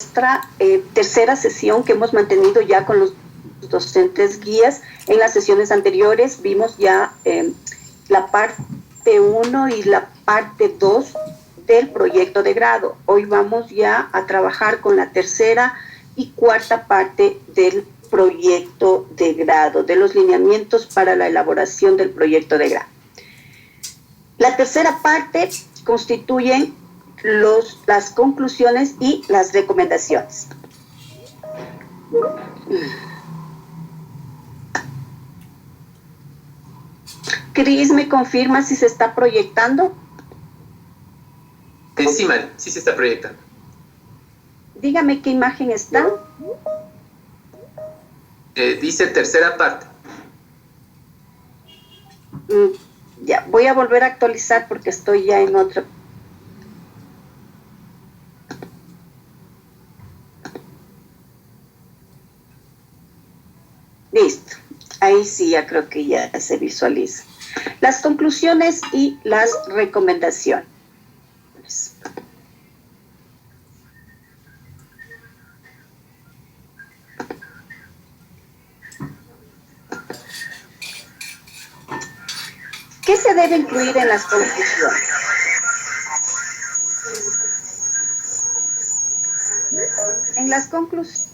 nuestra tercera sesión que hemos mantenido ya con los docentes guías. En las sesiones anteriores vimos ya la parte 1 y la parte 2 del proyecto de grado. Hoy vamos ya a trabajar con la tercera y cuarta parte del proyecto de grado, de los lineamientos para la elaboración del proyecto de grado. La tercera parte constituyen las conclusiones y las recomendaciones. Cris, ¿me confirma si se está proyectando? Sí, Mari, sí se está proyectando. Dígame qué imagen está. Dice tercera parte. Ya, voy a volver a actualizar porque estoy ya en otra. Listo. Ahí sí, ya creo que ya se visualiza. Las conclusiones y las recomendaciones. ¿Qué se debe incluir en las conclusiones? En las conclusiones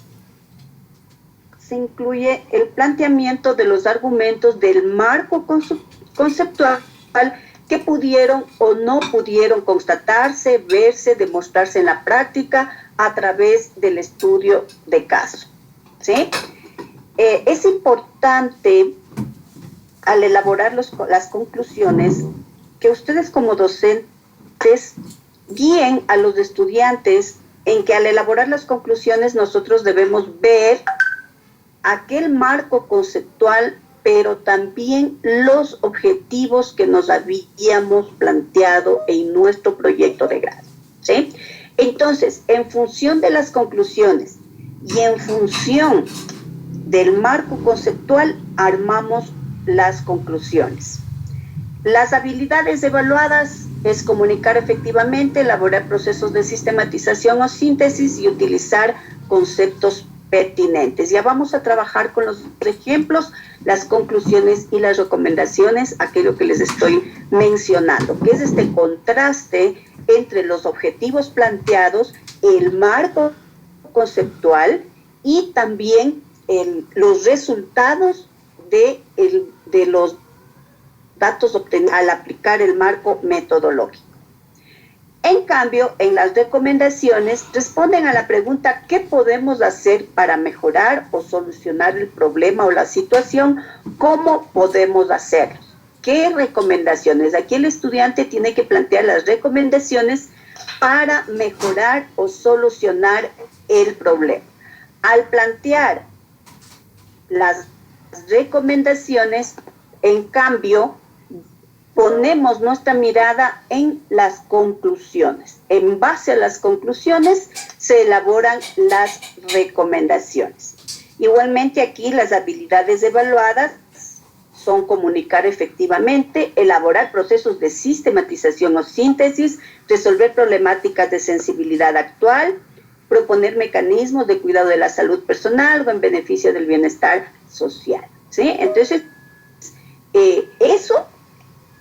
se incluye el planteamiento de los argumentos del marco conceptual que pudieron o no pudieron constatarse, verse, demostrarse en la práctica a través del estudio de caso. ¿Sí? Es importante al elaborar las conclusiones que ustedes como docentes guíen a los estudiantes en que al elaborar las conclusiones nosotros debemos ver aquel marco conceptual, pero también los objetivos que nos habíamos planteado en nuestro proyecto de grado, ¿sí? Entonces, en función de las conclusiones y en función del marco conceptual, armamos las conclusiones. Las habilidades evaluadas es comunicar efectivamente, elaborar procesos de sistematización o síntesis y utilizar conceptos pertinentes. Ya vamos a trabajar con los ejemplos, las conclusiones y las recomendaciones, aquello que les estoy mencionando, que es este contraste entre los objetivos planteados, el marco conceptual y también los resultados de los datos obtenidos al aplicar el marco metodológico. En cambio, en las recomendaciones responden a la pregunta ¿qué podemos hacer para mejorar o solucionar el problema o la situación? ¿Cómo podemos hacerlo? ¿Qué recomendaciones? Aquí el estudiante tiene que plantear las recomendaciones para mejorar o solucionar el problema. Al plantear las recomendaciones, en cambio, ponemos nuestra mirada en las conclusiones. En base a las conclusiones se elaboran las recomendaciones. Igualmente aquí las habilidades evaluadas son comunicar efectivamente, elaborar procesos de sistematización o síntesis, resolver problemáticas de sensibilidad actual, proponer mecanismos de cuidado de la salud personal o en beneficio del bienestar social. ¿Sí? Entonces,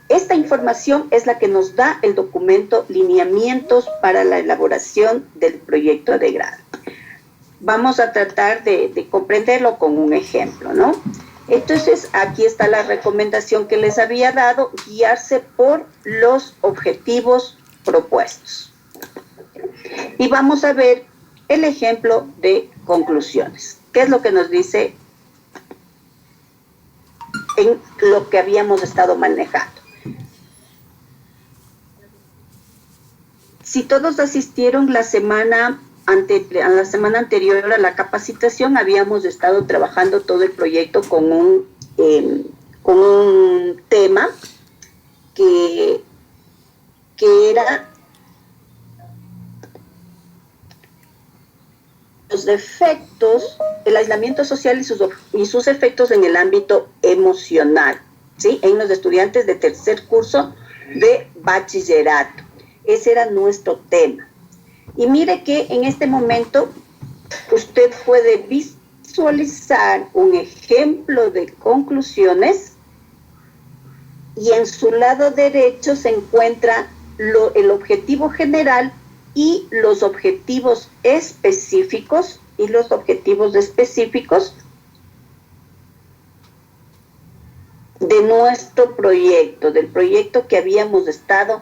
esta información es la que nos da el documento Lineamientos para la elaboración del proyecto de grado. Vamos a tratar de comprenderlo con un ejemplo, ¿no? Entonces, aquí está la recomendación que les había dado, guiarse por los objetivos propuestos. Y vamos a ver el ejemplo de conclusiones. ¿Qué es lo que nos dice en lo que habíamos estado manejando? Si todos asistieron la semana anterior a la capacitación, habíamos estado trabajando todo el proyecto con un tema que era los efectos, el aislamiento social y sus efectos en el ámbito emocional, ¿sí? En los estudiantes de tercer curso de bachillerato. Ese era nuestro tema. Y mire que en este momento usted puede visualizar un ejemplo de conclusiones y en su lado derecho se encuentra el objetivo general y los objetivos específicos de nuestro proyecto, del proyecto que habíamos estado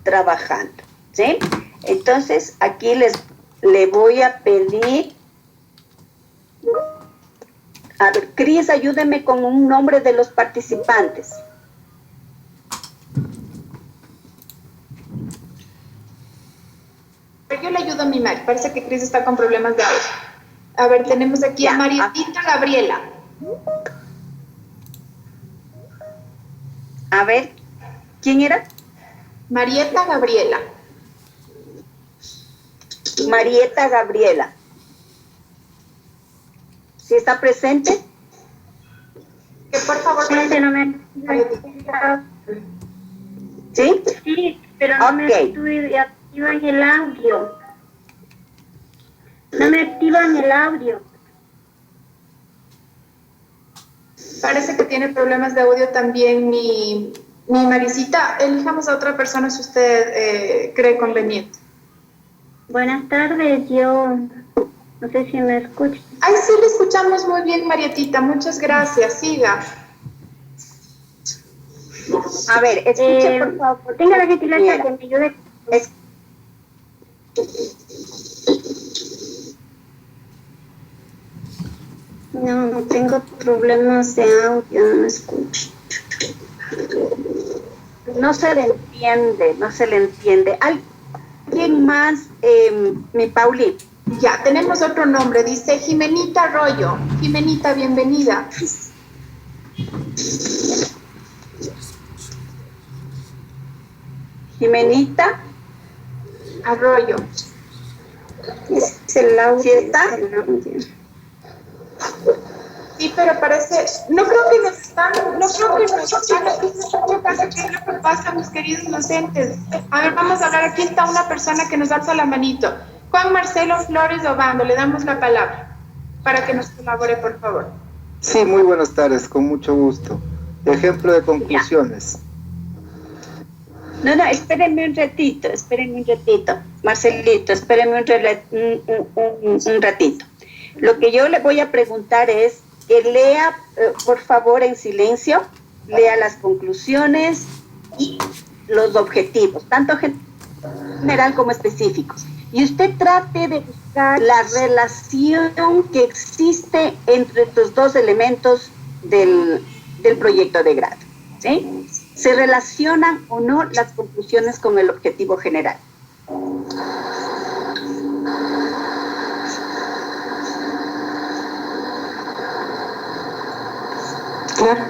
trabajando, ¿sí? Entonces, aquí le voy a pedir, a ver, Cris, ayúdeme con un nombre de los participantes. Yo le ayudo a mi Mari, parece que Cris está con problemas de audio. A ver, tenemos aquí a Marietita Gabriela. A ver, ¿quién era? Marieta Gabriela. Marieta Gabriela. ¿Sí está presente? Que por favor... ¿Sí? Sí, pero no me activan el audio. No me activan el audio. Parece que tiene problemas de audio también mi Marisita. Elijamos a otra persona si usted cree conveniente. Buenas tardes, yo no sé si me escucha. Ay, sí, le escuchamos muy bien, Marietita. Muchas gracias. Siga. A ver, escuche, por favor. Tenga la gentileza que me ayude. No tengo problemas de audio, no me escucho. No se le entiende. ¿Alguien más, mi Pauli? Ya, tenemos otro nombre. Dice Jimenita Arroyo. Jimenita, bienvenida. Jimenita Arroyo. Es el audio. ¿Sí está? Sí, pero parece, no creo que nos están escuchando. ¿Qué es lo que pasa, mis queridos docentes? A ver, vamos a hablar. Aquí está una persona que nos alza la manito. Juan Marcelo Flores Obando, le damos la palabra para que nos colabore, por favor. Sí, muy buenas tardes, con mucho gusto. Ejemplo de conclusiones. No, espérenme un ratito. Marcelito, espérenme un ratito. Lo que yo le voy a preguntar es que lea, por favor, en silencio, lea las conclusiones y los objetivos, tanto general como específicos. Y usted trate de buscar la relación que existe entre estos dos elementos del proyecto de grado, ¿sí? ¿Se relacionan o no las conclusiones con el objetivo general? Claro.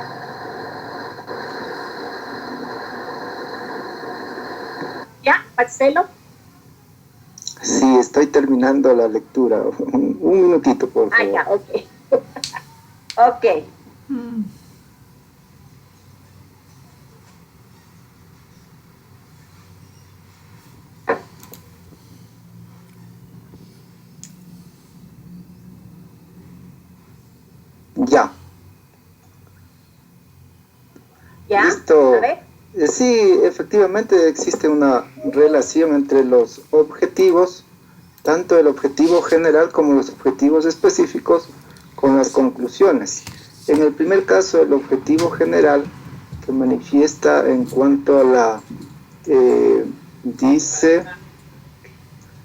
¿Ya, Marcelo? Sí, estoy terminando la lectura. Un minutito, por favor. Ah, ya, ok. Ok. Ya. ¿Ya? Listo. A ver. Sí, efectivamente existe una relación entre los objetivos, tanto el objetivo general como los objetivos específicos, con las conclusiones. En el primer caso, el objetivo general, que manifiesta en cuanto a la, dice,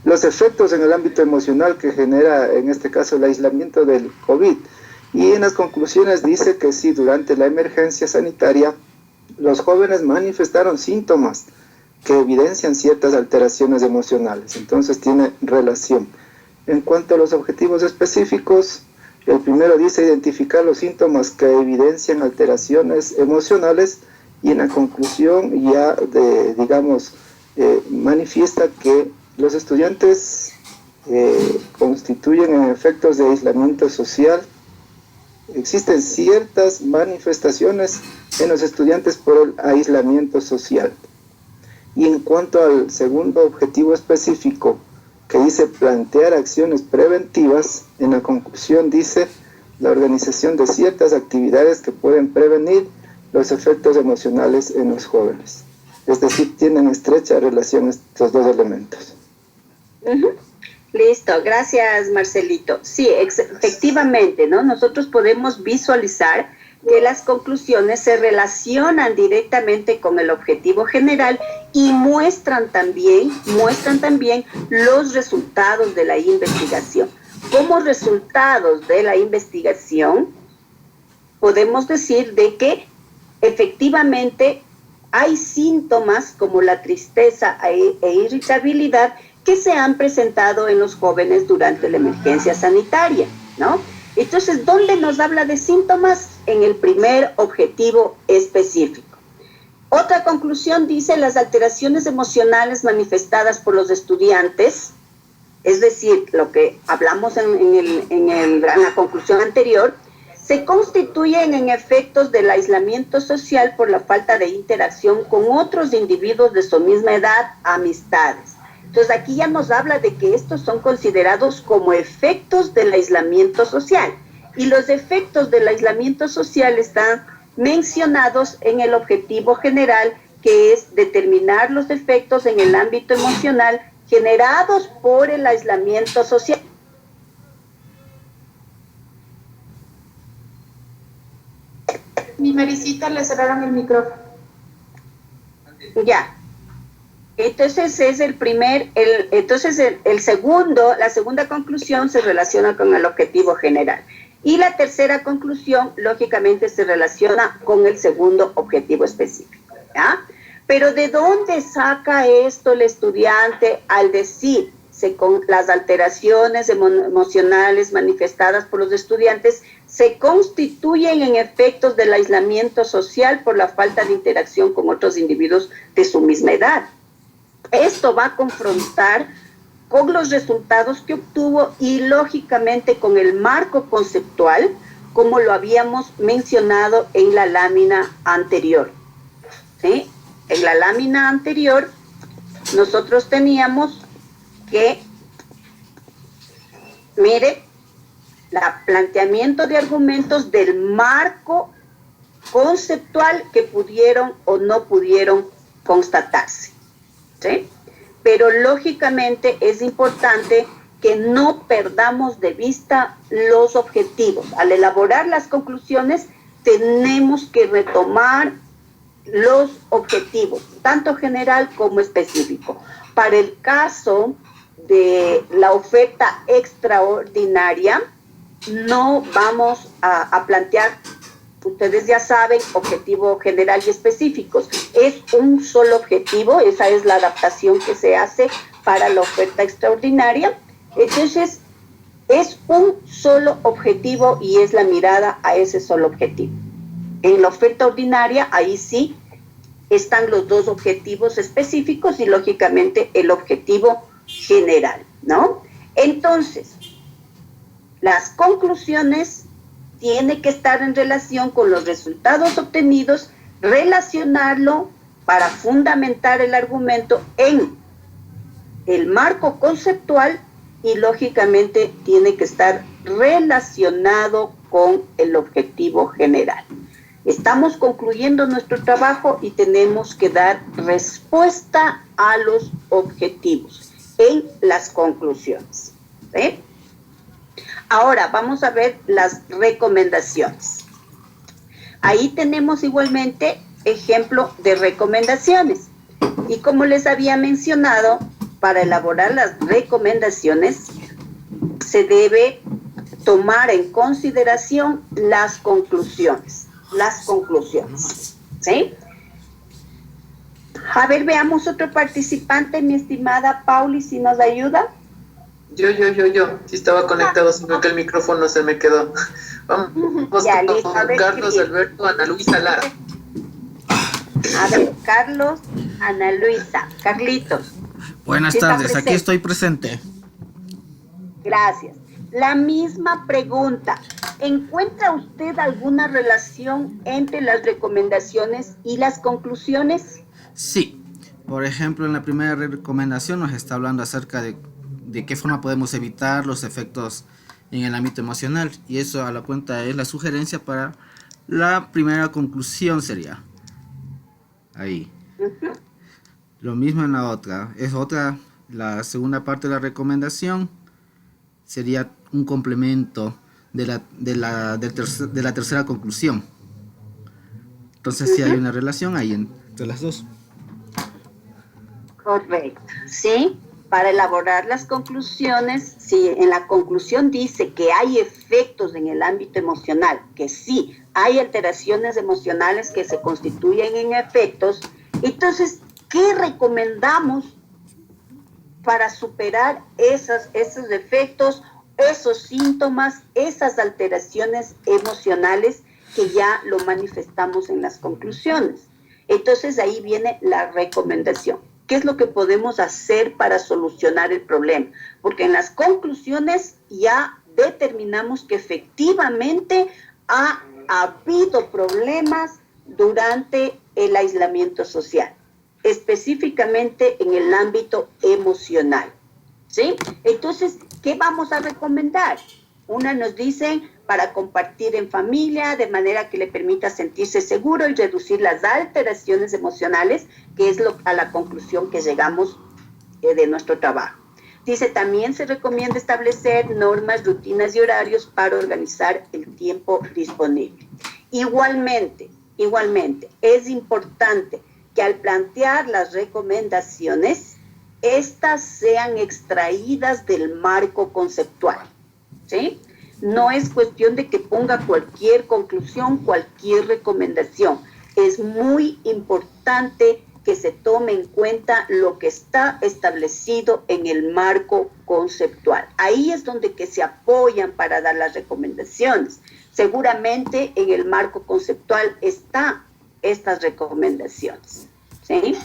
los efectos en el ámbito emocional que genera, en este caso, el aislamiento del COVID. Y en las conclusiones dice que sí, durante la emergencia sanitaria, los jóvenes manifestaron síntomas que evidencian ciertas alteraciones emocionales. Entonces tiene relación. En cuanto a los objetivos específicos, el primero dice identificar los síntomas que evidencian alteraciones emocionales, y en la conclusión ya, manifiesta que los estudiantes constituyen efectos de aislamiento social. Existen ciertas manifestaciones en los estudiantes por el aislamiento social. Y en cuanto al segundo objetivo específico, que dice plantear acciones preventivas. En la conclusión dice la organización de ciertas actividades que pueden prevenir los efectos emocionales en los jóvenes. Es decir, tienen estrecha relación estos dos elementos. Listo, gracias Marcelito. Sí, efectivamente, ¿no? Nosotros podemos visualizar que las conclusiones se relacionan directamente con el objetivo general y muestran también los resultados de la investigación. Como resultados de la investigación, podemos decir de que efectivamente hay síntomas como la tristeza e irritabilidad que se han presentado en los jóvenes durante la emergencia sanitaria, ¿no? Entonces, ¿dónde nos habla de síntomas? En el primer objetivo específico. Otra conclusión dice las alteraciones emocionales manifestadas por los estudiantes, es decir, lo que hablamos en la conclusión anterior, se constituyen en efectos del aislamiento social por la falta de interacción con otros individuos de su misma edad, amistades. Entonces aquí ya nos habla de que estos son considerados como efectos del aislamiento social. Y los efectos del aislamiento social están mencionados en el objetivo general, que es determinar los efectos en el ámbito emocional generados por el aislamiento social. Mi Marisita, le cerraron el micrófono. Ya. Entonces es la segunda conclusión se relaciona con el objetivo general. Y la tercera conclusión, lógicamente, se relaciona con el segundo objetivo específico, ¿ya? Pero ¿de dónde saca esto el estudiante al decir con las alteraciones emocionales manifestadas por los estudiantes se constituyen en efectos del aislamiento social por la falta de interacción con otros individuos de su misma edad? Esto va a confrontar con los resultados que obtuvo y lógicamente con el marco conceptual, como lo habíamos mencionado en la lámina anterior. ¿Sí? En la lámina anterior nosotros teníamos que, mire, el planteamiento de argumentos del marco conceptual que pudieron o no pudieron constatarse. ¿Sí? Pero lógicamente es importante que no perdamos de vista los objetivos. Al elaborar las conclusiones tenemos que retomar los objetivos, tanto general como específico. Para el caso de la oferta extraordinaria, no vamos a plantear, ustedes ya saben, objetivo general y específicos. Es un solo objetivo, esa es la adaptación que se hace para la oferta extraordinaria. Entonces, es un solo objetivo y es la mirada a ese solo objetivo. En la oferta ordinaria, ahí sí están los dos objetivos específicos y lógicamente el objetivo general, ¿no? Entonces, las conclusiones tienen que estar en relación con los resultados obtenidos, relacionarlo para fundamentar el argumento en el marco conceptual y lógicamente tiene que estar relacionado con el objetivo general. Estamos concluyendo nuestro trabajo y tenemos que dar respuesta a los objetivos en las conclusiones. ¿Sí? Ahora vamos a ver las recomendaciones. Ahí tenemos igualmente ejemplo de recomendaciones. Y como les había mencionado, para elaborar las recomendaciones se debe tomar en consideración las conclusiones. ¿Sí? A ver, veamos otro participante, mi estimada Pauli, si nos ayuda. Yo. Sí estaba conectado, sino que el micrófono se me quedó. Vamos Ya, con listo, a ver, Carlos sí. Alberto, Ana Luisa Lara. A ver, Carlos, Ana Luisa, Carlitos. Buenas Sí, está tardes, aquí presente. estoy presente. Gracias. La misma pregunta. ¿Encuentra usted alguna relación entre las recomendaciones y las conclusiones? Sí, por ejemplo, en la primera recomendación nos está hablando acerca de de qué forma podemos evitar los efectos en el ámbito emocional. Y eso a la cuenta es la sugerencia para la primera conclusión sería. Ahí. Lo mismo en la otra. La segunda parte de la recomendación sería un complemento de la tercera conclusión. Entonces sí hay una relación ahí entre las dos. Correcto, ¿sí? Para elaborar las conclusiones, si en la conclusión dice que hay efectos en el ámbito emocional, que sí, hay alteraciones emocionales que se constituyen en efectos, entonces, ¿qué recomendamos para superar esos efectos, esos síntomas, esas alteraciones emocionales que ya lo manifestamos en las conclusiones? Entonces, ahí viene la recomendación. ¿Qué es lo que podemos hacer para solucionar el problema? Porque en las conclusiones ya determinamos que efectivamente ha habido problemas durante el aislamiento social, específicamente en el ámbito emocional, ¿sí? Entonces, ¿qué vamos a recomendar? Una nos dice para compartir en familia de manera que le permita sentirse seguro y reducir las alteraciones emocionales, que es a la conclusión que llegamos de nuestro trabajo. Dice, también se recomienda establecer normas, rutinas y horarios para organizar el tiempo disponible. Igualmente, es importante que al plantear las recomendaciones, estas sean extraídas del marco conceptual, ¿sí? No es cuestión de que ponga cualquier conclusión, cualquier recomendación. Es muy importante que se tome en cuenta lo que está establecido en el marco conceptual. Ahí es donde que se apoyan para dar las recomendaciones. Seguramente en el marco conceptual están estas recomendaciones, ¿sí?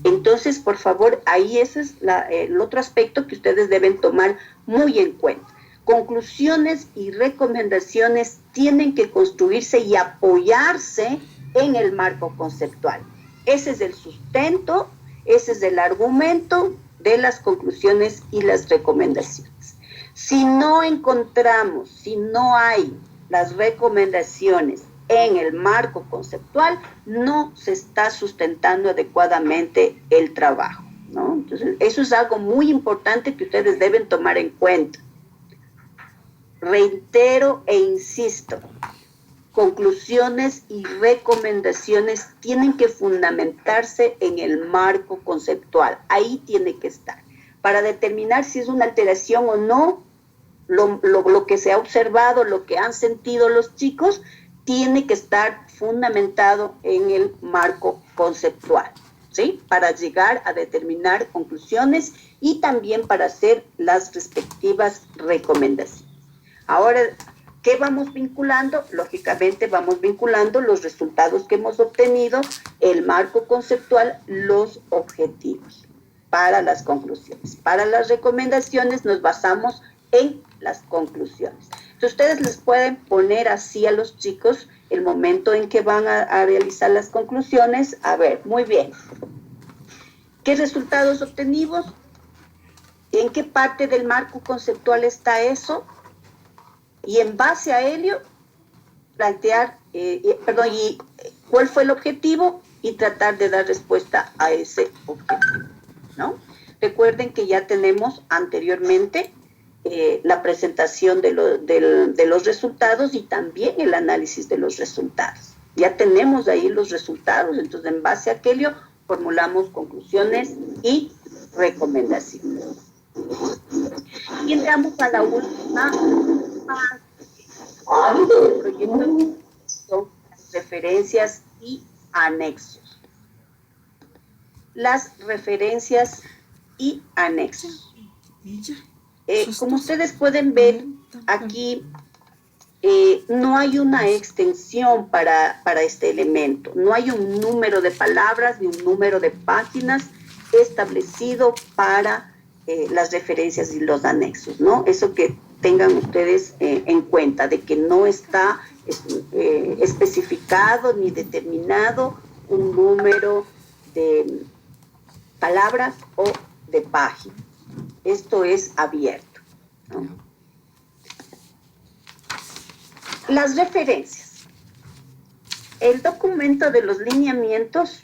Entonces, por favor, ahí ese es el otro aspecto que ustedes deben tomar muy en cuenta. Conclusiones y recomendaciones tienen que construirse y apoyarse en el marco conceptual. Ese es el sustento, ese es el argumento de las conclusiones y las recomendaciones. Si no encontramos, si no hay las recomendaciones en el marco conceptual, no se está sustentando adecuadamente el trabajo, ¿no? Entonces, eso es algo muy importante que ustedes deben tomar en cuenta. Reitero e insisto, conclusiones y recomendaciones tienen que fundamentarse en el marco conceptual. Ahí tiene que estar. Para determinar si es una alteración o no, lo que se ha observado, lo que han sentido los chicos, tiene que estar fundamentado en el marco conceptual, ¿sí? Para llegar a determinar conclusiones y también para hacer las respectivas recomendaciones. Ahora, ¿qué vamos vinculando? Lógicamente vamos vinculando los resultados que hemos obtenido, el marco conceptual, los objetivos para las conclusiones. Para las recomendaciones nos basamos en las conclusiones. Entonces, ustedes les pueden poner así a los chicos el momento en que van a realizar las conclusiones. A ver, muy bien. ¿Qué resultados obtenimos? ¿En qué parte del marco conceptual está eso? Y en base a ello, plantear, y cuál fue el objetivo y tratar de dar respuesta a ese objetivo, ¿no? Recuerden que ya tenemos anteriormente la presentación de los resultados y también el análisis de los resultados. Ya tenemos ahí los resultados, entonces en base a aquello formulamos conclusiones y recomendaciones. Y entramos a la última del proyecto, son las referencias y anexos. Las referencias y anexos. Como ustedes pueden ver aquí, no hay una extensión para este elemento, no hay un número de palabras ni un número de páginas establecido para las referencias y los anexos, ¿no? Eso que tengan ustedes en cuenta, de que no está especificado ni determinado un número de palabras o de páginas. esto es abierto, ¿no? Las referencias. El documento de los lineamientos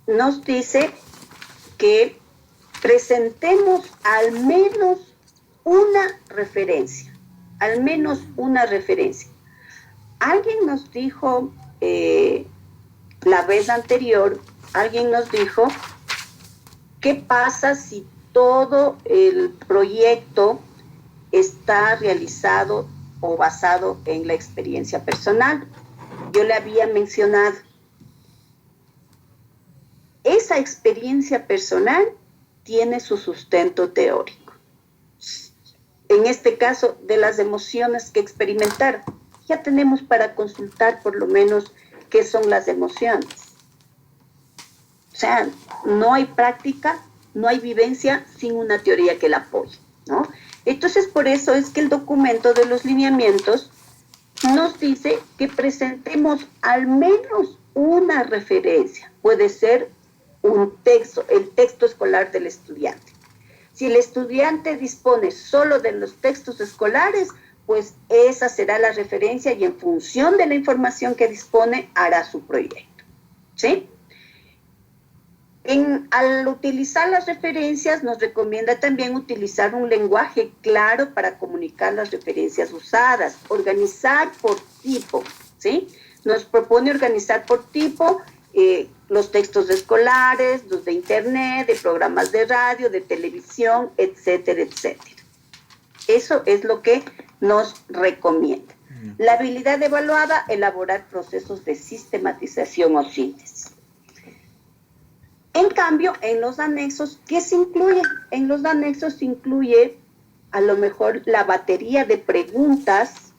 nos dice que presentemos al menos una referencia, al menos una referencia. Alguien nos dijo la vez anterior, alguien nos dijo, ¿qué pasa si todo el proyecto está realizado o basado en la experiencia personal? Yo le había mencionado, esa experiencia personal tiene su sustento teórico. En este caso, de las emociones que experimentaron, ya tenemos para consultar por lo menos qué son las emociones. O sea, no hay práctica, no hay vivencia sin una teoría que la apoye, ¿no? Entonces, por eso es que el documento de los lineamientos nos dice que presentemos al menos una referencia. Puede ser un texto, el texto escolar del estudiante. Si el estudiante dispone solo de los textos escolares, pues esa será la referencia y en función de la información que dispone hará su proyecto, ¿sí? Al utilizar las referencias nos recomienda también utilizar un lenguaje claro para comunicar las referencias usadas, organizar por tipo, ¿sí? Nos propone organizar por tipo los textos escolares, los de internet, de programas de radio, de televisión, etcétera, etcétera. Eso es lo que nos recomienda. La habilidad evaluada, elaborar procesos de sistematización o síntesis. En cambio, en los anexos, ¿qué se incluye? En los anexos se incluye a lo mejor la batería de preguntas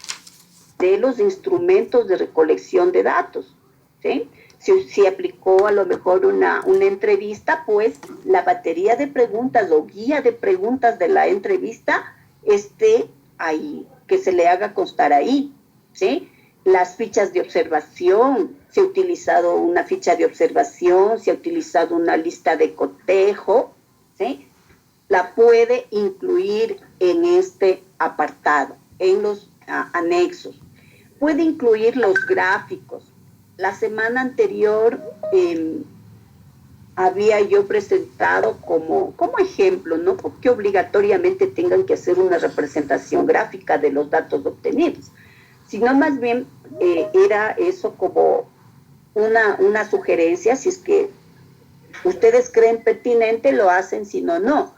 de los instrumentos de recolección de datos, ¿sí? Si aplicó a lo mejor una entrevista, pues la batería de preguntas o guía de preguntas de la entrevista esté ahí, que se le haga constar ahí, ¿sí? Las fichas de observación, si ha utilizado una ficha de observación, si ha utilizado una lista de cotejo, ¿sí? La puede incluir en este apartado, en los anexos. Puede incluir los gráficos. La semana anterior había yo presentado como ejemplo, no porque obligatoriamente tengan que hacer una representación gráfica de los datos obtenidos, sino más bien era eso como una sugerencia, si es que ustedes creen pertinente, lo hacen, si no, no.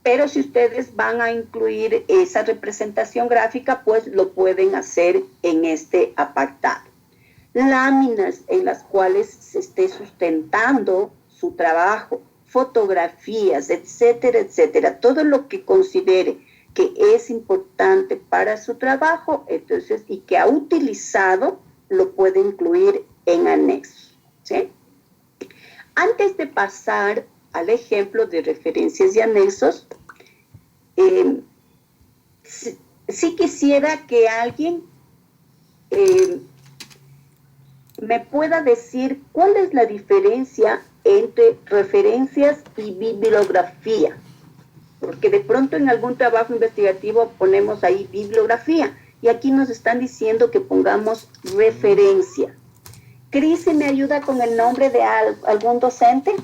Pero si ustedes van a incluir esa representación gráfica, pues lo pueden hacer en este apartado. Láminas en las cuales se esté sustentando su trabajo, fotografías, etcétera, etcétera. Todo lo que considere que es importante para su trabajo, entonces, y que ha utilizado, lo puede incluir en anexos, ¿sí? Antes de pasar al ejemplo de referencias y anexos, sí quisiera que alguien me pueda decir cuál es la diferencia entre referencias y bibliografía, porque de pronto en algún trabajo investigativo ponemos ahí bibliografía y aquí nos están diciendo que pongamos referencia. Cris, ¿me ayuda con el nombre de algún docente?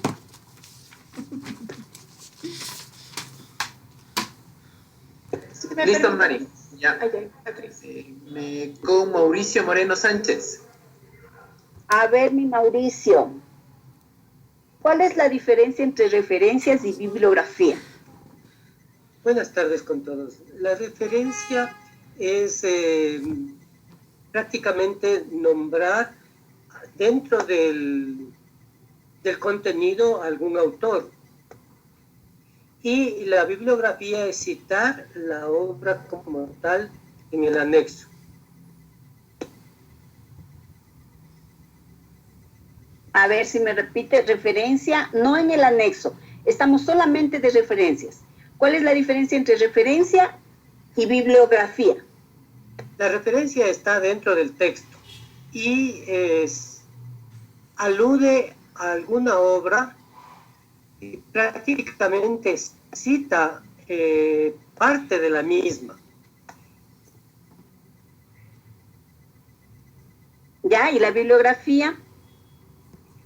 Listo, Mari. Ya. Con Mauricio Moreno Sánchez. A ver, mi Mauricio, ¿cuál es la diferencia entre referencias y bibliografía? Buenas tardes con todos. La referencia es prácticamente nombrar dentro del contenido algún autor. Y la bibliografía es citar la obra como tal en el anexo. A ver si me repite, referencia, no en el anexo. Estamos solamente de referencias. ¿Cuál es la diferencia entre referencia y bibliografía? La referencia está dentro del texto y alude a alguna obra y prácticamente cita parte de la misma. ¿Ya? ¿Y la bibliografía?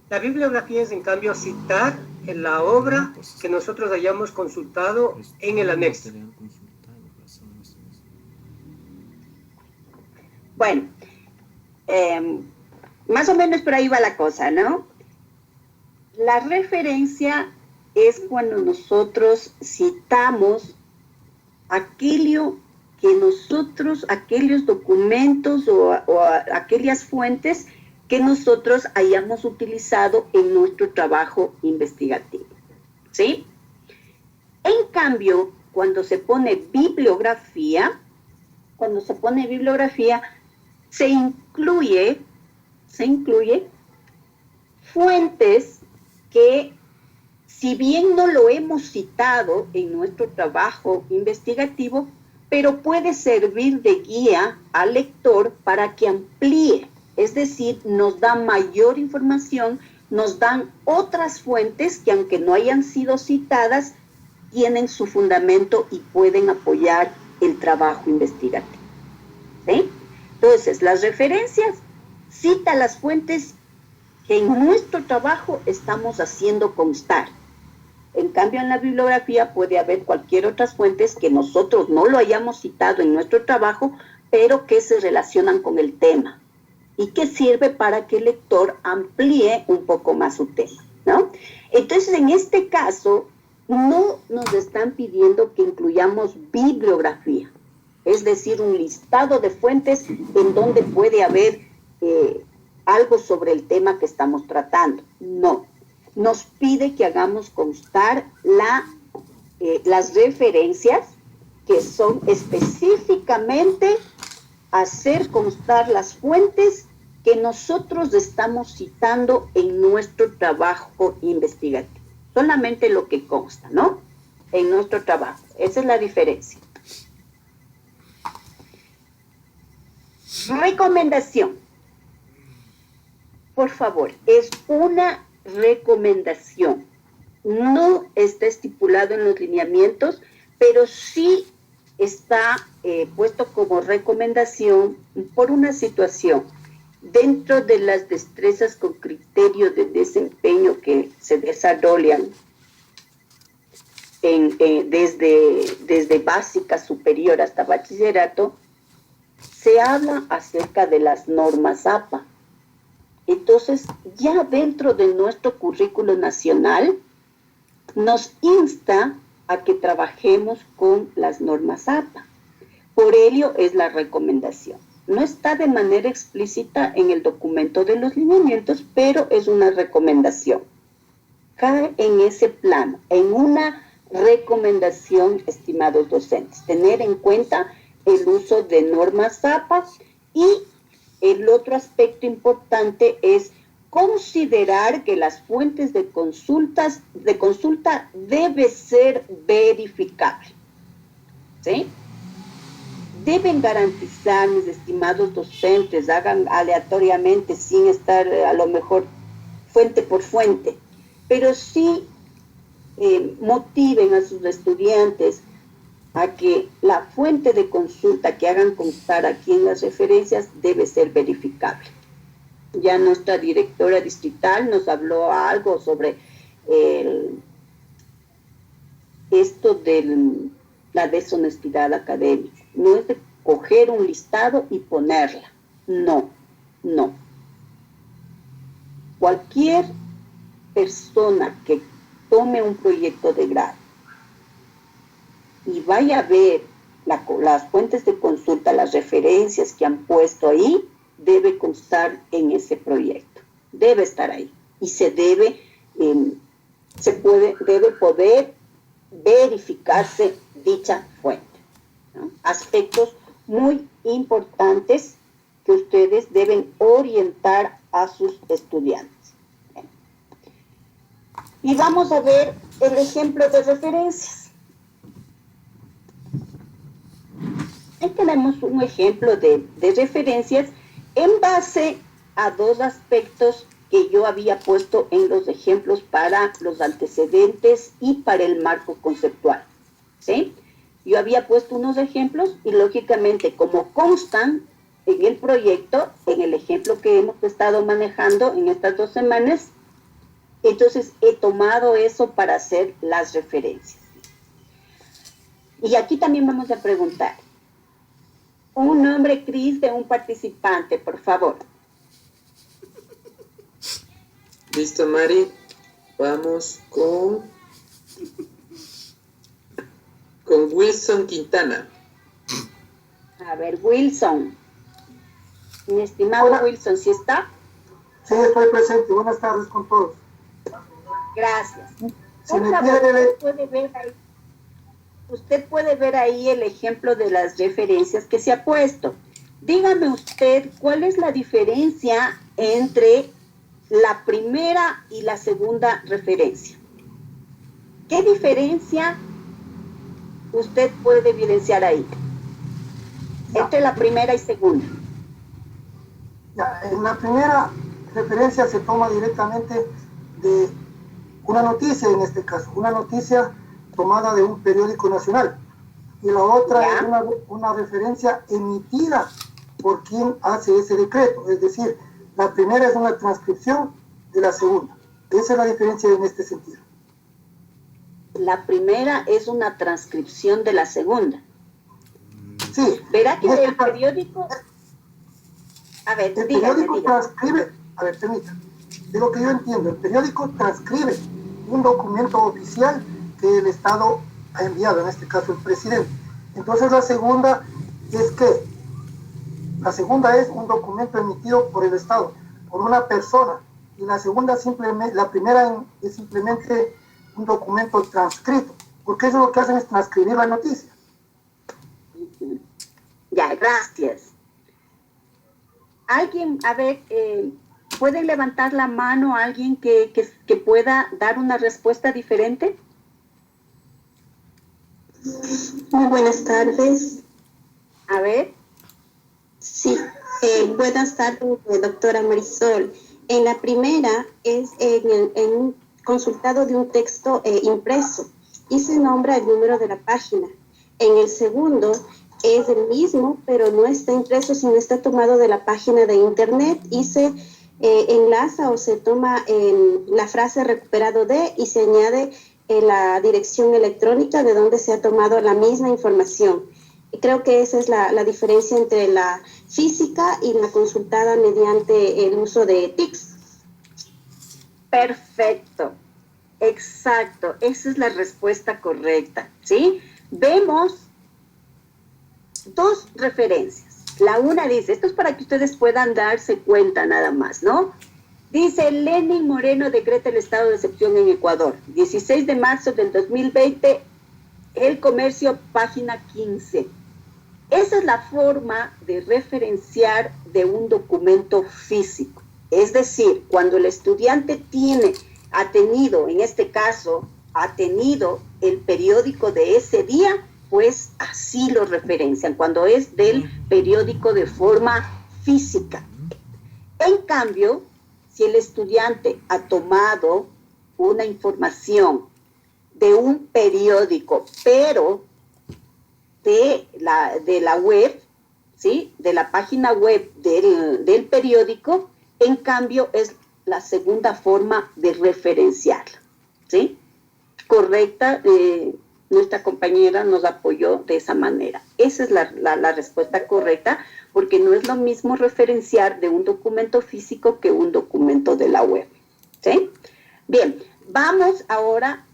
La bibliografía es, en cambio, citar en la obra que nosotros hayamos consultado en el anexo. Bueno, más o menos por ahí va la cosa, ¿no? La referencia es cuando nosotros citamos aquello que nosotros, aquellos documentos o aquellas fuentes que nosotros hayamos utilizado en nuestro trabajo investigativo, ¿sí? En cambio, cuando se pone bibliografía, se incluye fuentes que, si bien no lo hemos citado en nuestro trabajo investigativo, pero puede servir de guía al lector para que amplíe, es decir, nos da mayor información, nos dan otras fuentes que, aunque no hayan sido citadas, tienen su fundamento y pueden apoyar el trabajo investigativo, ¿sí? Entonces, las referencias, cita las fuentes que en nuestro trabajo estamos haciendo constar. En cambio, en la bibliografía puede haber cualquier otras fuentes que nosotros no lo hayamos citado en nuestro trabajo, pero que se relacionan con el tema y que sirve para que el lector amplíe un poco más su tema, ¿no? Entonces, en este caso, no nos están pidiendo que incluyamos bibliografía, es decir, un listado de fuentes en donde puede haber algo sobre el tema que estamos tratando. No, nos pide que hagamos constar las referencias, que son específicamente hacer constar las fuentes que nosotros estamos citando en nuestro trabajo investigativo. Solamente lo que consta, ¿no? En nuestro trabajo. Esa es la diferencia. Recomendación. Por favor, es una recomendación. No está estipulado en los lineamientos, pero sí está puesto como recomendación por una situación. Dentro de las destrezas con criterio de desempeño que se desarrollan desde básica superior hasta bachillerato, se habla acerca de las normas APA. Entonces, ya dentro de nuestro currículo nacional, nos insta a que trabajemos con las normas APA. Por ello es la recomendación. No está de manera explícita en el documento de los lineamientos, pero es una recomendación. Cae en ese plano, en una recomendación, estimados docentes, tener en cuenta el uso de normas APA. Y el otro aspecto importante es considerar que las fuentes de consulta debe ser verificable, ¿sí? Deben garantizar, mis estimados docentes, hagan aleatoriamente sin estar a lo mejor fuente por fuente, pero sí motiven a sus estudiantes a que la fuente de consulta que hagan constar aquí en las referencias debe ser verificable. Ya nuestra directora distrital nos habló algo sobre esto de la deshonestidad académica. No es de coger un listado y ponerla. No, no. Cualquier persona que tome un proyecto de grado y vaya a ver las fuentes de consulta, las referencias que han puesto ahí, debe constar en ese proyecto. Debe estar ahí. Y debe poder verificarse dicha fuente, ¿no? Aspectos muy importantes que ustedes deben orientar a sus estudiantes. Y vamos a ver el ejemplo de referencias. Ahí tenemos un ejemplo de referencias en base a dos aspectos que yo había puesto en los ejemplos para los antecedentes y para el marco conceptual. ¿sí? Yo había puesto unos ejemplos y lógicamente como constan en el proyecto, en el ejemplo que hemos estado manejando en estas 2 semanas, entonces he tomado eso para hacer las referencias. Y aquí también vamos a preguntar. Un nombre, Cris, de un participante, por favor. Listo, Mari. Vamos con Wilson Quintana. A ver, Wilson. Mi estimado Hola. Wilson, ¿sí está? Sí, estoy presente. Buenas tardes con todos. Gracias. Si Por me favor, quiere, usted puede ver ahí el ejemplo de las referencias que se ha puesto. Dígame usted cuál es la diferencia entre la primera y la segunda referencia. ¿Qué diferencia usted puede evidenciar ahí entre la primera y segunda? ya, en la primera referencia se toma directamente de una noticia, en este caso, una noticia tomada de un periódico nacional. Y la otra ¿Ya? es una referencia emitida por quien hace ese decreto. Es decir, la primera es una transcripción de la segunda. Esa es la diferencia en este sentido. La primera es una transcripción de la segunda. Sí. Verá que en este el caso, periódico... A ver, el dígame. periódico transcribe, a ver, permítame, de lo que yo entiendo, el periódico transcribe un documento oficial que el Estado ha enviado, en este caso el presidente. Entonces la segunda es un documento emitido por el Estado, por una persona, y la primera es simplemente un documento transcrito, porque eso lo que hacen es transcribir la noticia. Ya, gracias. Alguien, a ver, ¿puede levantar la mano alguien que pueda dar una respuesta diferente? Muy buenas tardes. A ver. Sí, buenas tardes, doctora Marisol. En la primera es en un consultado de un texto impreso y se nombra el número de la página. En el segundo es el mismo, pero no está impreso, sino está tomado de la página de internet y se enlaza o se toma la frase recuperado de y se añade la dirección electrónica de donde se ha tomado la misma información. Y creo que esa es la diferencia entre la física y la consultada mediante el uso de TICS. Perfecto. Exacto. Esa es la respuesta correcta, ¿sí? Vemos 2 referencias. La una dice, esto es para que ustedes puedan darse cuenta nada más, ¿no? Dice, Lenin Moreno decreta el estado de excepción en Ecuador. 16 de marzo del 2020, El Comercio, página 15. Esa es la forma de referenciar de un documento físico. Es decir, cuando el estudiante ha tenido el periódico de ese día, pues así lo referencian, cuando es del periódico de forma física. En cambio, si el estudiante ha tomado una información de un periódico, pero de la web, ¿sí? De la página web del periódico, en cambio es la segunda forma de referenciarla, ¿sí? Correcta, nuestra compañera nos apoyó de esa manera. Esa es la respuesta correcta, porque no es lo mismo referenciar de un documento físico que un documento de la web, ¿sí? Bien, vamos ahora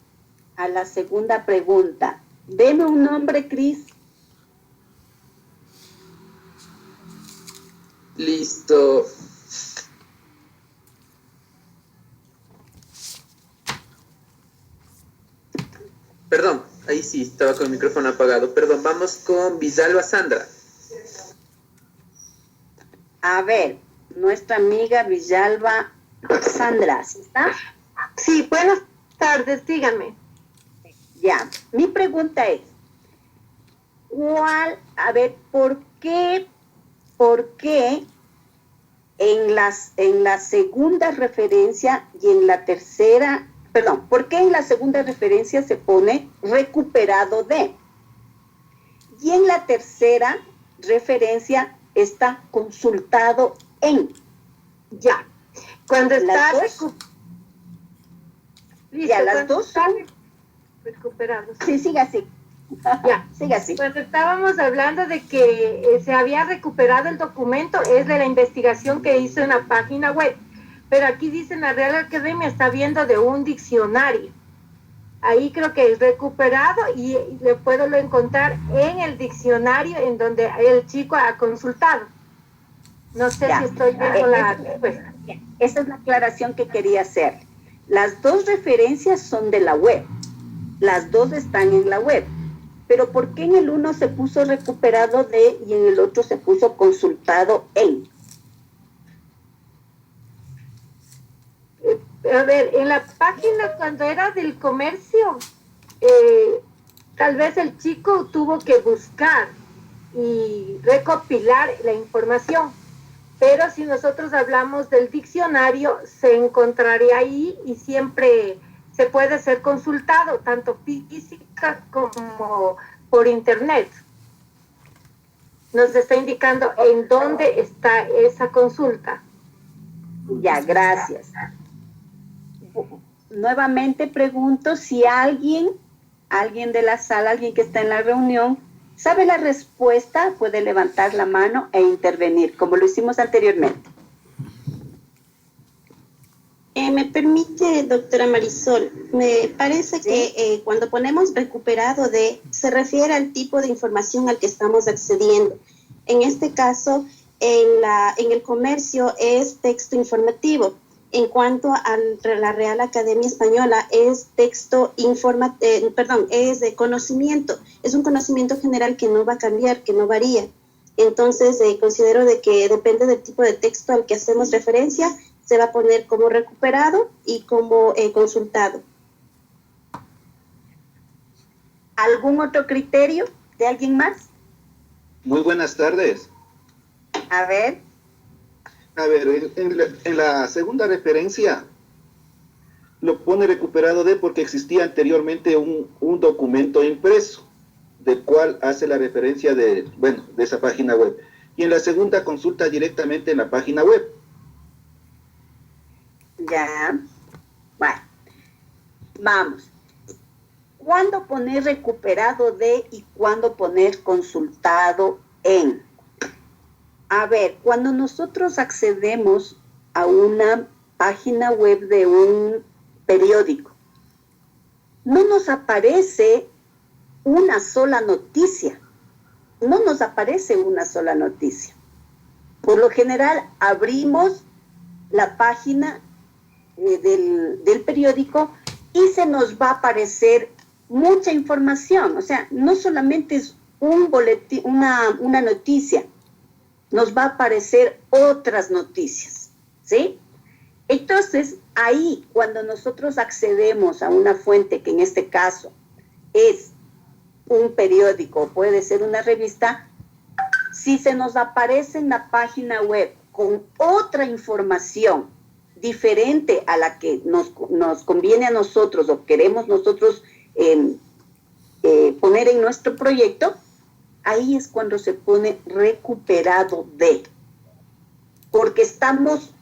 a la segunda pregunta. Deme un nombre, Cris. Listo. Perdón, ahí sí, estaba con el micrófono apagado. Perdón, vamos con Villalba Sandra. A ver, nuestra amiga Villalba Sandra, ¿sí está? Sí, buenas tardes, díganme. Ya, mi pregunta es, ¿por qué en la segunda referencia y en la tercera perdón, ¿por qué en la segunda referencia se pone recuperado de? Y en la tercera referencia está consultado en. Ya. Cuando está las dos son recuperados. Sí, siga así. Ya. Siga así. Cuando estábamos hablando de que se había recuperado el documento, es de la investigación que hizo en la página web. Pero aquí dice en la Real Academia está viendo de un diccionario. Ahí creo que es recuperado y le puedo encontrar en el diccionario en donde el chico ha consultado. No sé si estoy bien con la respuesta. Esa es la aclaración que quería hacer. Las dos referencias son de la web. Las dos están en la web. Pero ¿por qué en el uno se puso recuperado de y en el otro se puso consultado en? A ver, en la página cuando era del comercio, tal vez el chico tuvo que buscar y recopilar la información. Pero si nosotros hablamos del diccionario, se encontraría ahí y siempre se puede ser consultado, tanto física como por internet. Nos está indicando en dónde está esa consulta. Ya, gracias. Nuevamente pregunto si alguien de la sala, alguien que está en la reunión, sabe la respuesta, puede levantar la mano e intervenir, como lo hicimos anteriormente. Me permite, doctora Marisol, me parece que cuando ponemos recuperado de, se refiere al tipo de información al que estamos accediendo. En este caso, en el comercio es texto informativo. En cuanto a la Real Academia Española, es texto es de conocimiento. Es un conocimiento general que no va a cambiar, que no varía. Entonces, considero de que depende del tipo de texto al que hacemos referencia, se va a poner como recuperado y como consultado. ¿Algún otro criterio de alguien más? Muy buenas tardes. A ver, en la segunda referencia lo pone recuperado de porque existía anteriormente un documento impreso, del cual hace la referencia de esa página web. Y en la segunda consulta directamente en la página web. ya. Bueno, vamos. ¿Cuándo poner recuperado de y cuándo poner consultado en? A ver, cuando nosotros accedemos a una página web de un periódico, no nos aparece una sola noticia. No nos aparece una sola noticia. Por lo general, abrimos la página del periódico y se nos va a aparecer mucha información. O sea, no solamente es un boletín, una noticia, nos va a aparecer otras noticias, ¿sí? Entonces, ahí, cuando nosotros accedemos a una fuente, que en este caso es un periódico, puede ser una revista, si se nos aparece en la página web con otra información diferente a la que nos conviene a nosotros o queremos nosotros poner en nuestro proyecto, ahí es cuando se pone recuperado de, porque estamos,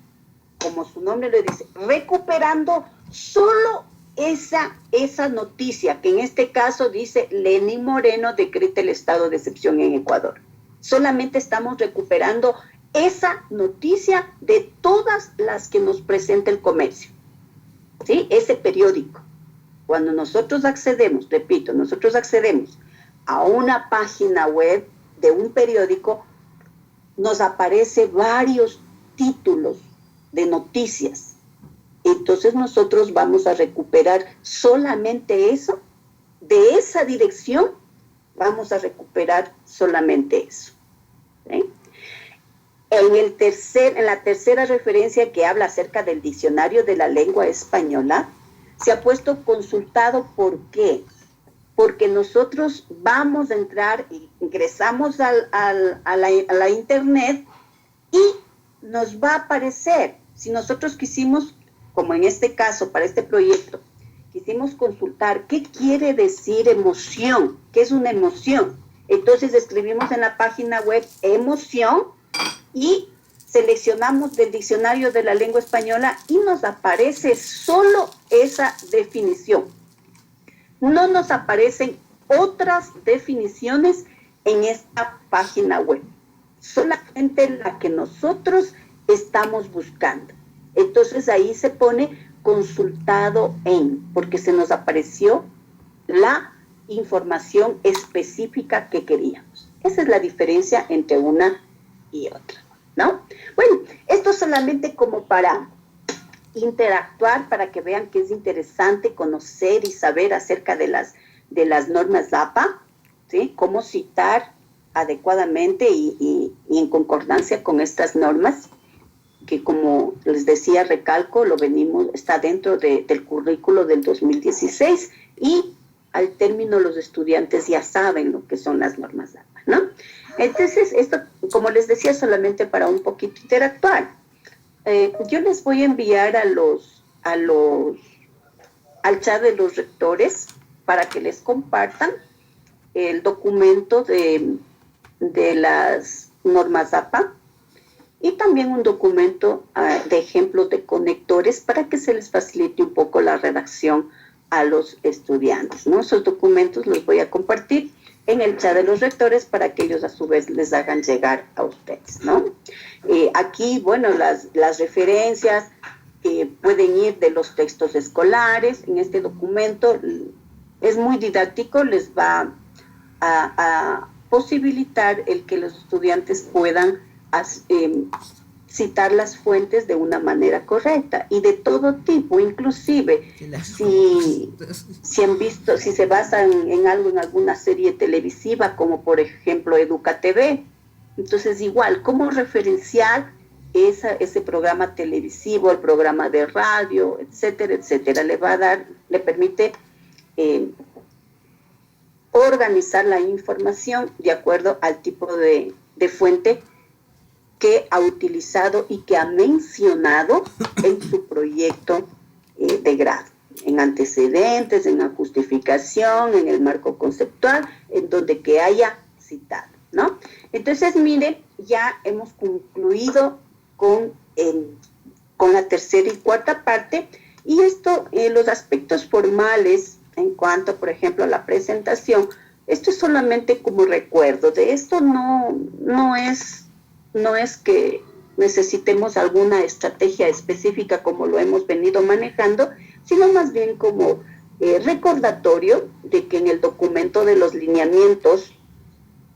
como su nombre lo dice, recuperando solo esa noticia, que en este caso dice Lenín Moreno decreta el estado de excepción en Ecuador. Solamente estamos recuperando esa noticia de todas las que nos presenta el comercio, ¿sí? Ese periódico. Cuando nosotros accedemos, repito, nosotros accedemos a una página web de un periódico, nos aparece varios títulos de noticias. Entonces nosotros vamos a recuperar solamente eso, de esa dirección vamos a recuperar solamente eso. ¿Sí? En la tercera referencia que habla acerca del diccionario de la lengua española, se ha puesto consultado. ¿Por qué? Porque nosotros vamos a entrar, ingresamos a la internet y nos va a aparecer, si nosotros quisimos, como en este caso, para este proyecto, quisimos consultar qué quiere decir emoción, qué es una emoción. Entonces escribimos en la página web emoción y seleccionamos del diccionario de la lengua española y nos aparece solo esa definición. No nos aparecen otras definiciones en esta página web, solamente la que nosotros estamos buscando. Entonces ahí se pone consultado en, porque se nos apareció la información específica que queríamos. Esa es la diferencia entre una y otra, ¿no? Bueno, esto solamente como para interactuar, para que vean que es interesante conocer y saber acerca de las normas APA, ¿sí? Cómo citar adecuadamente y en concordancia con estas normas, que como les decía, recalco, está dentro del currículo del 2016 y al término los estudiantes ya saben lo que son las normas APA, ¿no? Entonces, esto, como les decía, solamente para un poquito interactuar. Yo les voy a enviar al chat de los rectores para que les compartan el documento de las normas APA y también un documento de ejemplos de conectores para que se les facilite un poco la redacción a los estudiantes, ¿no? Esos documentos los voy a compartir en el chat de los rectores para que ellos a su vez les hagan llegar a ustedes, ¿no? Aquí, bueno, las referencias pueden ir de los textos escolares. En este documento es muy didáctico, les va a posibilitar el que los estudiantes puedan citar las fuentes de una manera correcta y de todo tipo, inclusive si se basan en algo, en alguna serie televisiva, como por ejemplo EducaTV, entonces igual, cómo referenciar ese programa televisivo, el programa de radio, etcétera, etcétera, le permite organizar la información de acuerdo al tipo de fuente que ha utilizado y que ha mencionado en su proyecto de grado, en antecedentes, en la justificación, en el marco conceptual, en donde que haya citado, ¿no? Entonces, mire, ya hemos concluido con la tercera y cuarta parte, y esto, los aspectos formales, en cuanto, por ejemplo, a la presentación, esto es solamente como recuerdo. De esto no es que necesitemos alguna estrategia específica como lo hemos venido manejando, sino más bien como recordatorio de que en el documento de los lineamientos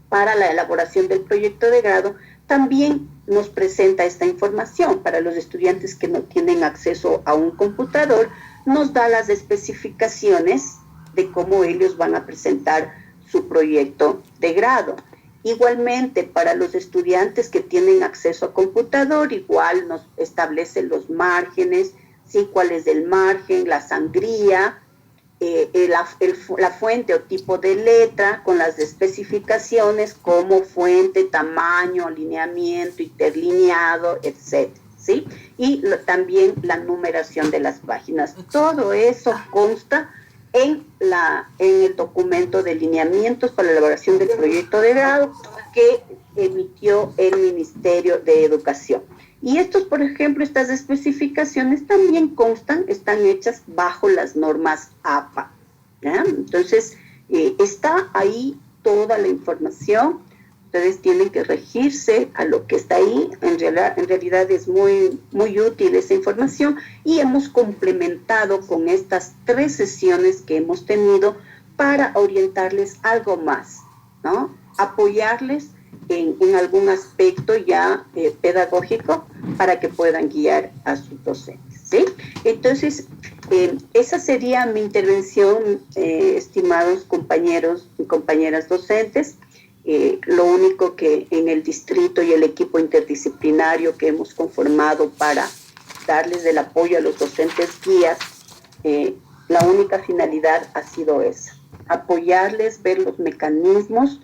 para la elaboración del proyecto de grado también nos presenta esta información. Para los estudiantes que no tienen acceso a un computador, nos da las especificaciones de cómo ellos van a presentar su proyecto de grado. Igualmente, para los estudiantes que tienen acceso a computador, igual nos establece los márgenes, ¿sí? Cuál es el margen, la sangría, la fuente o tipo de letra, con las especificaciones como fuente, tamaño, alineamiento, interlineado, etc., ¿sí? Y también la numeración de las páginas. Todo eso consta en el documento de lineamientos para la elaboración del proyecto de grado que emitió el Ministerio de Educación. Y estos, por ejemplo, estas especificaciones también están hechas bajo las normas APA, ¿ya? Entonces, está ahí toda la información. Ustedes tienen que regirse a lo que está ahí. En realidad es muy, muy útil esa información, y hemos complementado con estas 3 sesiones que hemos tenido para orientarles algo más, ¿no? Apoyarles en algún aspecto ya pedagógico para que puedan guiar a sus docentes, ¿sí? Entonces, esa sería mi intervención, estimados compañeros y compañeras docentes. Lo único que en el distrito y el equipo interdisciplinario que hemos conformado para darles el apoyo a los docentes guías, la única finalidad ha sido esa: apoyarles, ver los mecanismos,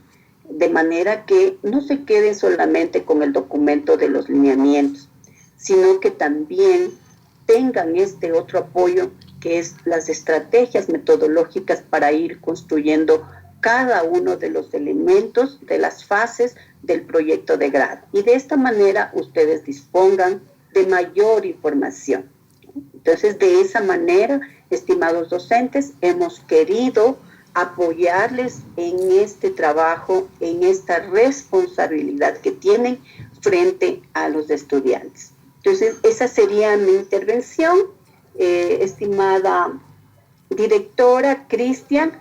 de manera que no se queden solamente con el documento de los lineamientos, sino que también tengan este otro apoyo, que que es las estrategias metodológicas para ir construyendo cada uno de los elementos de las fases del proyecto de grado. Y de esta manera ustedes dispongan de mayor información. Entonces, de esa manera, estimados docentes, hemos querido apoyarles en este trabajo, en esta responsabilidad que tienen frente a los estudiantes. Entonces, esa sería mi intervención, estimada directora Cristian.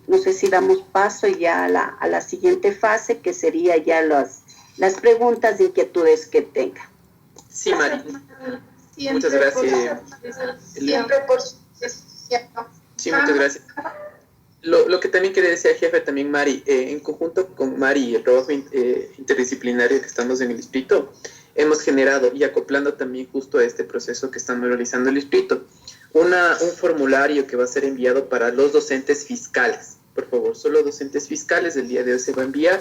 No sé si damos paso ya a la siguiente fase, que sería ya las preguntas e inquietudes que tenga. Sí, Mari. Muchas gracias. Siempre por su Sí, muchas gracias. Lo que también quería decir, jefe, también Mari, en conjunto con Mari y el trabajo interdisciplinario que estamos en el distrito, hemos generado y acoplando también justo a este proceso que estamos realizando el distrito, un formulario que va a ser enviado para los docentes fiscales. Por favor, solo docentes fiscales el día de hoy se va a enviar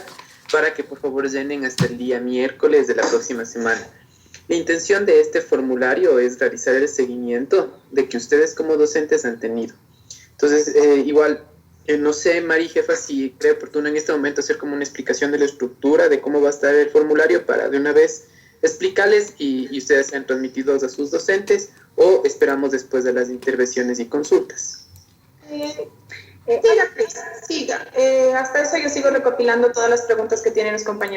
para que por favor llenen hasta el día miércoles de la próxima semana. La intención de este formulario es realizar el seguimiento de que ustedes como docentes han tenido. Entonces, igual, no sé, Mari, jefa, si cree oportuno en este momento hacer como una explicación de la estructura, de cómo va a estar el formulario para de una vez explicarles y ustedes sean transmitidos a sus docentes, o esperamos después de las intervenciones y consultas. Siga. Hasta eso yo sigo recopilando todas las preguntas que tienen los compañeros.